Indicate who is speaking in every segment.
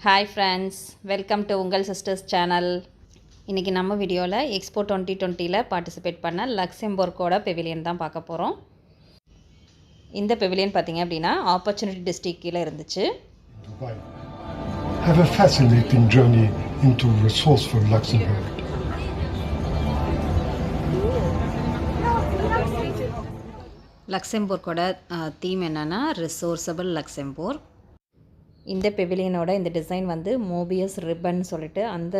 Speaker 1: Hi friends, welcome to உங்கள் sisters channel. இன்றைக்கி நம்ம வீடியோவில் எக்ஸ்போ 2020 பார்ட்டிசிபேட் பண்ண லக்சம்பர்கோட பெவிலியன் தான் பார்க்க போகிறோம். இந்த பெவிலியன் பார்த்திங்க அப்படின்னா ஆப்பர்ச்சுனிட்டி டிஸ்ட்ரிக்ட் கீழே இருந்துச்சு.
Speaker 2: Have a fascinating journey into resourceful Luxembourg.
Speaker 1: லக்சம்பர்கோட தீம் என்னென்னா ரிசோர்ஸபிள் லக்சம்பர்க். இந்த பெவிலியனோட இந்த டிசைன் வந்து மோபியஸ் ரிப்பன் சொல்லிட்டு அந்த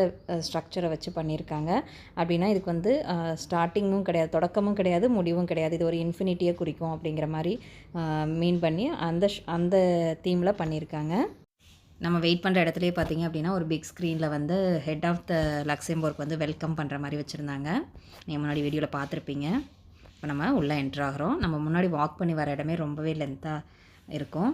Speaker 1: ஸ்ட்ரக்சரை வச்சு பண்ணியிருக்காங்க. அப்படின்னா இதுக்கு வந்து ஸ்டார்டிங்கும் கிடையாது, தொடக்கமும் கிடையாது, முடிவும் கிடையாது. இது ஒரு இன்ஃபினிட்டியை குறிக்கும் அப்படிங்கிற மாதிரி மீன் பண்ணி அந்த தீமில் பண்ணியிருக்காங்க. நம்ம வெயிட் பண்ணுற இடத்துலையே பார்த்திங்க அப்படின்னா ஒரு பிக் ஸ்க்ரீனில் வந்து ஹெட் ஆஃப் த லக்சம்பர்க் வந்து வெல்கம் பண்ணுற மாதிரி வச்சுருந்தாங்க. நீங்கள் முன்னாடி வீடியோவில் பார்த்துருப்பீங்க. இப்போ நம்ம உள்ளே என்ட்ரு ஆகிறோம். நம்ம முன்னாடி வாக் பண்ணி வர இடமே ரொம்பவே லென்த்தாக இருக்கும்.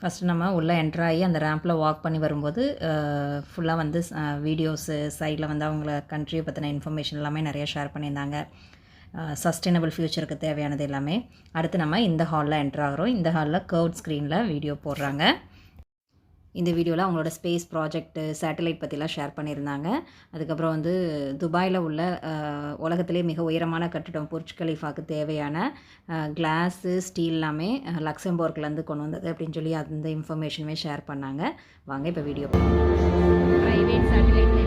Speaker 1: ஃபஸ்ட்டு நம்ம உள்ளே என்ட்ராகி அந்த ரேம்பில் வாக் பண்ணி வரும்போது ஃபுல்லாக வந்து வீடியோஸு சைடில் வந்து அவங்கள கண்ட்ரியை பற்றின இன்ஃபர்மேஷன் எல்லாமே நிறையா ஷேர் பண்ணியிருந்தாங்க. சஸ்டைனபிள் ஃப்யூச்சருக்கு தேவையானது எல்லாமே. அடுத்து நம்ம இந்த ஹாலில் என்ட்ரு ஆகிறோம். இந்த ஹாலில் கர்வ்ட் ஸ்க்ரீனில் வீடியோ போடுறாங்க. இந்த வீடியோவில் அவங்களோட ஸ்பேஸ் ப்ராஜெக்ட்டு, சேட்டலைட் பற்றிலாம் ஷேர் பண்ணியிருந்தாங்க. அதுக்கப்புறம் வந்து துபாயில் உள்ள உலகத்திலே மிக உயரமான கட்டிடம் புர்ஜ் கலீஃபாவுக்கு தேவையான கிளாஸு, ஸ்டீல் எல்லாமே லக்சம்பர்க்லேருந்து கொண்டு வந்தது அப்படின்னு சொல்லி அந்த இன்ஃபர்மேஷனுமே ஷேர் பண்ணாங்க. வாங்க இப்போ வீடியோ ப்ரைவேட் சேட்டலைட்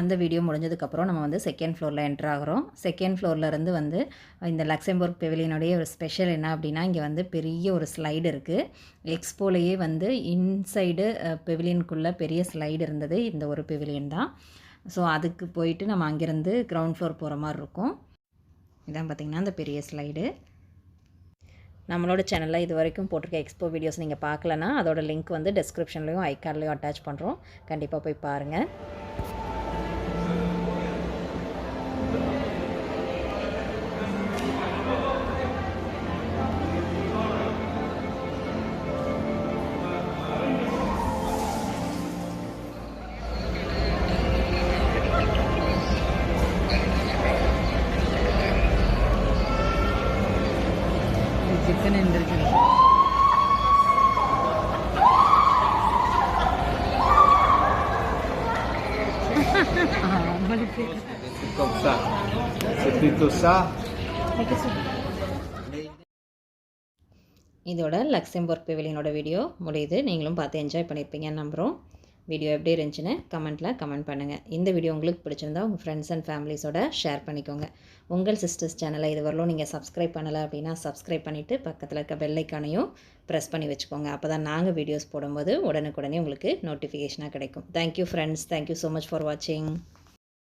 Speaker 1: அந்த வீடியோ முடிஞ்சதுக்கப்புறம் நம்ம வந்து செகண்ட் ஃப்ளோரில் என்ட்ரு ஆகிறோம். செகண்ட் ஃப்ளோர்லேருந்து வந்து இந்த லக்சம்பர்க் பெவிலியனுடைய ஒரு ஸ்பெஷல் என்ன அப்படின்னா, இங்கே வந்து பெரிய ஒரு ஸ்லைடு இருக்குது. எக்ஸ்போலையே வந்து இன்சைடு பெவிலியனுக்குள்ளே பெரிய ஸ்லைடு இருந்தது இந்த ஒரு பெவிலியன் தான். ஸோ அதுக்கு போயிட்டு நம்ம அங்கேருந்து கிரவுண்ட் ஃப்ளோர் போகிற மாதிரி இருக்கும். இதான் பார்த்திங்கன்னா அந்த பெரிய ஸ்லைடு. நம்மளோட சேனலில் இது வரைக்கும் போட்டிருக்க எக்ஸ்போ வீடியோஸ் நீங்கள் பார்க்கலன்னா அதோட லிங்க் வந்து டிஸ்கிரிப்ஷன்லேயும் ஐகார்ட்லேயும் அட்டாச் பண்ணுறோம். கண்டிப்பாக போய் பாருங்கள். சிக்கன் இருந்துருக்கு.
Speaker 3: Comme ça. C'est plutôt ça.
Speaker 1: இதோட லக்சம்பர்க் பெவிலியனோட வீடியோ முடியுது. நீங்களும் பார்த்து என்ஜாய் பண்ணியிருப்பீங்கன்னு நம்புகிறோம். வீடியோ எப்படி இருந்துச்சுன்னு கமெண்ட் பண்ணுங்கள். இந்த வீடியோ உங்களுக்கு பிடிச்சிருந்தா உங்கள் ஃப்ரெண்ட்ஸ் அண்ட் ஃபேமிலிஸோட ஷேர் பண்ணிக்கோங்க. உங்கள் சிஸ்டர்ஸ் சேனலை இதுவரையிலும் நீங்கள் சப்ஸ்கிரைப் பண்ணலை அப்படின்னா சப்ஸ்கிரைப் பண்ணிவிட்டு பக்கத்தில் இருக்க பெல் ஐக்கானையும் ப்ரெஸ் பண்ணி வச்சுக்கோங்க. அப்போ தான் நாங்கள் வீடியோஸ் போடும்போது உடனுக்குடனே உங்களுக்கு நோட்டிஃபிகேஷனாக கிடைக்கும். Thank you friends. Thank you so much for வாட்சிங்.